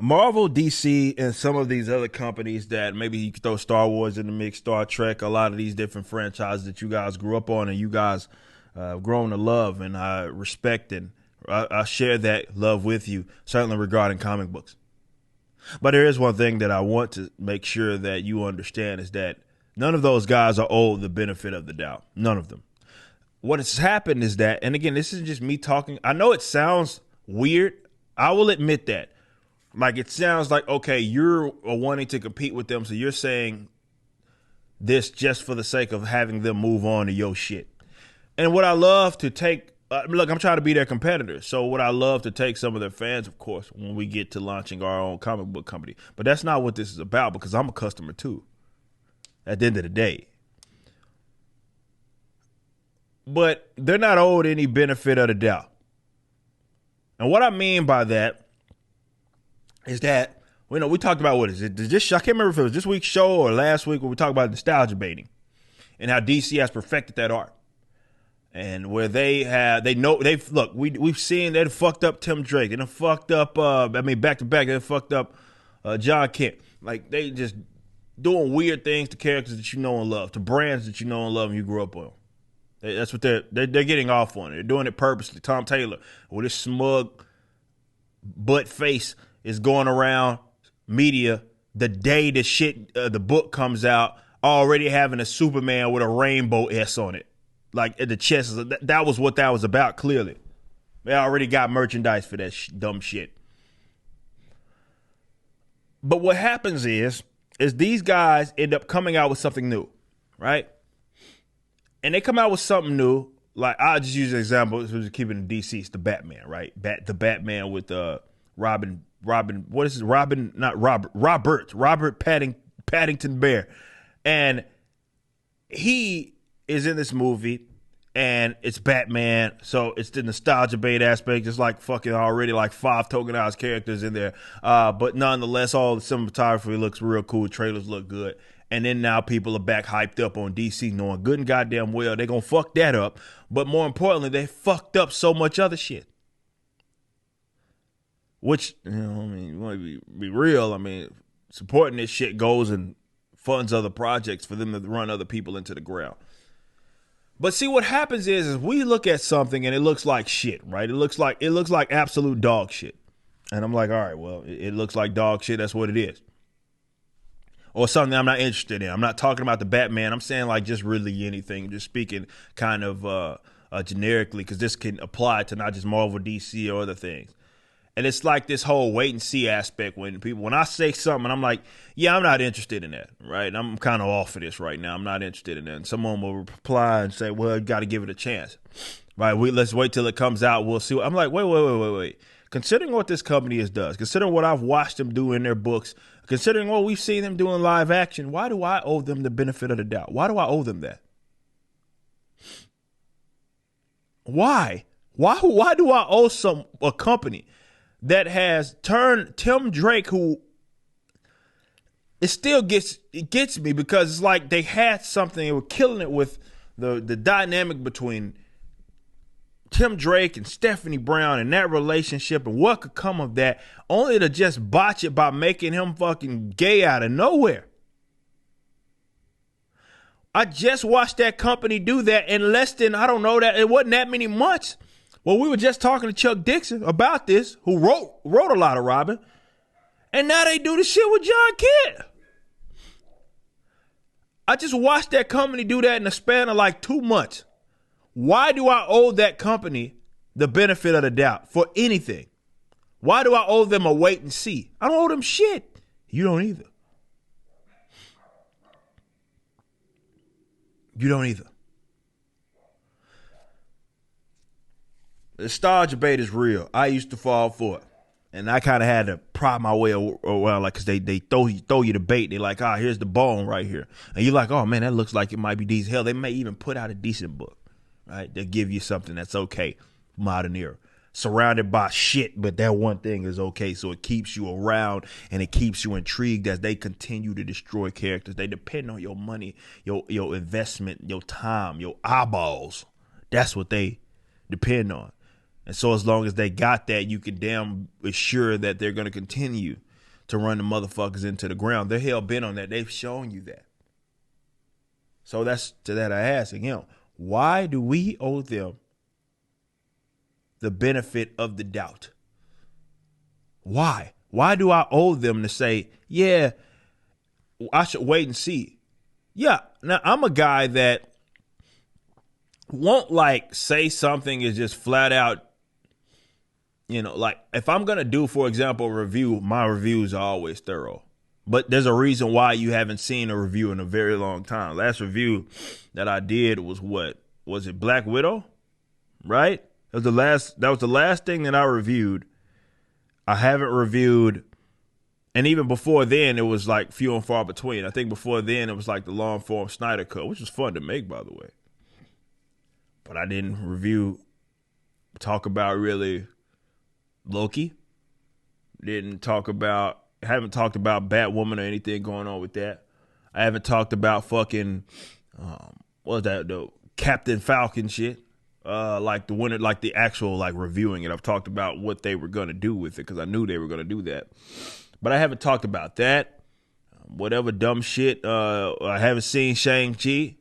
Marvel, DC, and some of these other companies that maybe you could throw Star Wars in the mix, Star Trek, a lot of these different franchises that you guys grew up on and you guys grown to love, and I respect, and I share that love with you, certainly regarding comic books. But there is one thing that I want to make sure that you understand is that none of those guys are owed the benefit of the doubt. None of them. What has happened is that, and again, this is just me talking. I know it sounds weird. I will admit that. Like, it sounds like, okay, you're wanting to compete with them, so you're saying this just for the sake of having them move on to your shit. And what I love to take, look, I'm trying to be their competitor. So what I love to take some of their fans, of course, when we get to launching our own comic book company. But that's not what this is about, because I'm a customer too, at the end of the day. But they're not owed any benefit of the doubt. And what I mean by that is that, we talked about, what is it? I can't remember if it was this week's show or last week when we talked about nostalgia baiting and how DC has perfected that art. And where we've seen they've fucked up Tim Drake. They done fucked up, back to back, they fucked up John Kent. Like, they just doing weird things to characters that you know and love, to brands that you know and love and you grew up on. That's what they're getting off on. They're doing it purposely. Tom Taylor, with his smug butt face, is going around media the day the book comes out, already having a Superman with a rainbow S on it, like at the chest. That was what that was about. Clearly, they already got merchandise for that dumb shit. But what happens is these guys end up coming out with something new, right? And they come out with something new. Like, I'll just use an example. Just keeping it in DC. It's the Batman, right? The Batman with Robin. What is it? Robert Paddington Bear. And he is in this movie, and it's Batman. So it's the nostalgia bait aspect. It's like fucking already like 5 tokenized characters in there. But nonetheless, all the cinematography looks real cool. Trailers look good. And then now people are back hyped up on DC, knowing good and goddamn well they're going to fuck that up. But more importantly, they fucked up so much other shit. Which, you want to be real. Supporting this shit goes and funds other projects for them to run other people into the ground. But see, what happens is we look at something and it looks like shit, right? It looks like absolute dog shit. And I'm like, all right, well, it looks like dog shit. That's what it is. Or something I'm not interested in. I'm not talking about the Batman. I'm saying like just really anything. Just speaking kind of generically, because this can apply to not just Marvel, DC, or other things. And it's like this whole wait and see aspect when I say something, I'm like, yeah, I'm not interested in that, right? I'm kind of off of this right now. I'm not interested in that. And someone will reply and say, well, you got to give it a chance, right? Let's wait till it comes out. We'll see. I'm like, wait. Considering what this company does, considering what I've watched them do in their books, considering what we've seen them do in live action, why do I owe them the benefit of the doubt? Why do I owe them that? Why? Why do I owe a company that has turned Tim Drake, who it gets me, because it's like they had something, they were killing it with the dynamic between Tim Drake and Stephanie Brown and that relationship and what could come of that, only to just botch it by making him fucking gay out of nowhere. I just watched that company do that in less than, it wasn't that many months. Well, we were just talking to Chuck Dixon about this, who wrote a lot of Robin, and now they do the shit with John Kent. I just watched that company do that in the span of like 2 months. Why do I owe that company the benefit of the doubt for anything? Why do I owe them a wait and see? I don't owe them shit. You don't either. You don't either. The nostalgia bait is real. I used to fall for it. And I kind of had to pry my way around, like, because they throw you the bait. They're like, here's the bone right here. And you're like, oh, man, that looks like it might be decent. Hell, they may even put out a decent book. Right? They'll give you something that's okay, modern era. Surrounded by shit, but that one thing is okay. So it keeps you around and it keeps you intrigued as they continue to destroy characters. They depend on your money, your investment, your time, your eyeballs. That's what they depend on. And so as long as they got that, you can damn assure that they're going to continue to run the motherfuckers into the ground. They're hell bent on that. They've shown you that. So that's to that I ask again, why do we owe them the benefit of the doubt? Why? Why do I owe them to say, yeah, I should wait and see? Yeah, now I'm a guy that won't like say something is just flat out, like if I'm going to do, for example, a review, my reviews are always thorough. But there's a reason why you haven't seen a review in a very long time. Last review that I did was was it Black Widow? Right? That was the last thing that I reviewed. I haven't reviewed, and even before then, it was like few and far between. I think before then, it was like the long form Snyder Cut, which was fun to make, by the way. But I didn't talk about really Loki. Haven't talked about Batwoman or anything going on with that. I haven't talked about fucking, what was that, the Captain Falcon shit. Like the actual like reviewing it. I've talked about what they were going to do with it because I knew they were going to do that. But I haven't talked about that. Whatever dumb shit. I haven't seen Shang-Chi.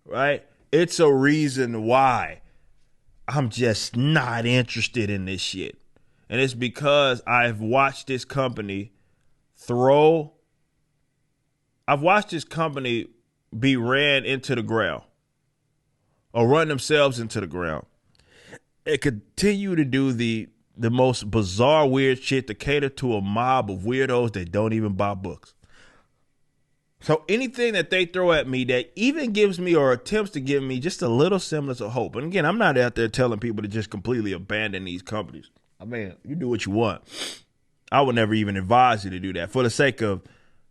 Right? It's a reason why I'm just not interested in this shit. And it's because I've watched this company be ran into the ground. Or run themselves into the ground. And continue to do the most bizarre, weird shit to cater to a mob of weirdos that don't even buy books. So anything that they throw at me that even gives me or attempts to give me just a little semblance of hope. And again, I'm not out there telling people to just completely abandon these companies. I mean, you do what you want. I would never even advise you to do that. For the sake of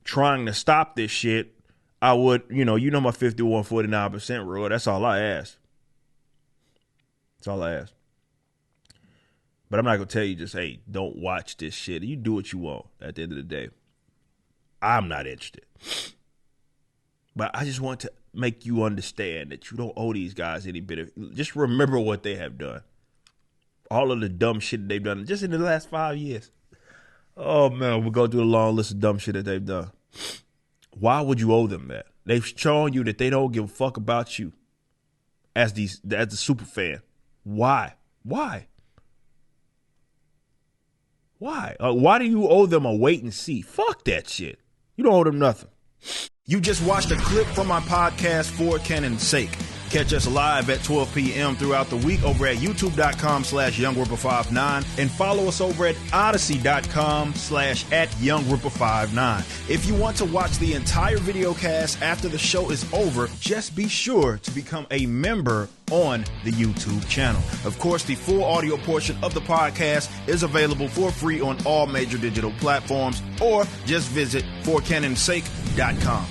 trying to stop this shit, I would, my 51-49% rule. That's all I ask. That's all I ask. But I'm not going to tell you just, hey, don't watch this shit. You do what you want at the end of the day. I'm not interested. But I just want to make you understand that you don't owe these guys any bit of, just remember what they have done. All of the dumb shit they've done just in the last 5 years. Oh, man, we'll go through a long list of dumb shit that they've done. Why would you owe them that? They've shown you that they don't give a fuck about you as the super fan. Why? Why do you owe them a wait and see? Fuck that shit. You don't owe them nothing. You just watched a clip from my podcast, For Canon's Sake. Catch us live at 12 p.m. throughout the week over at youtube.com/YoungRipper59 and follow us over at odyssey.com/@YoungRipper59. If you want to watch the entire video cast after the show is over, just be sure to become a member on the YouTube channel. Of course, the full audio portion of the podcast is available for free on all major digital platforms, or just visit forcanonsake.com.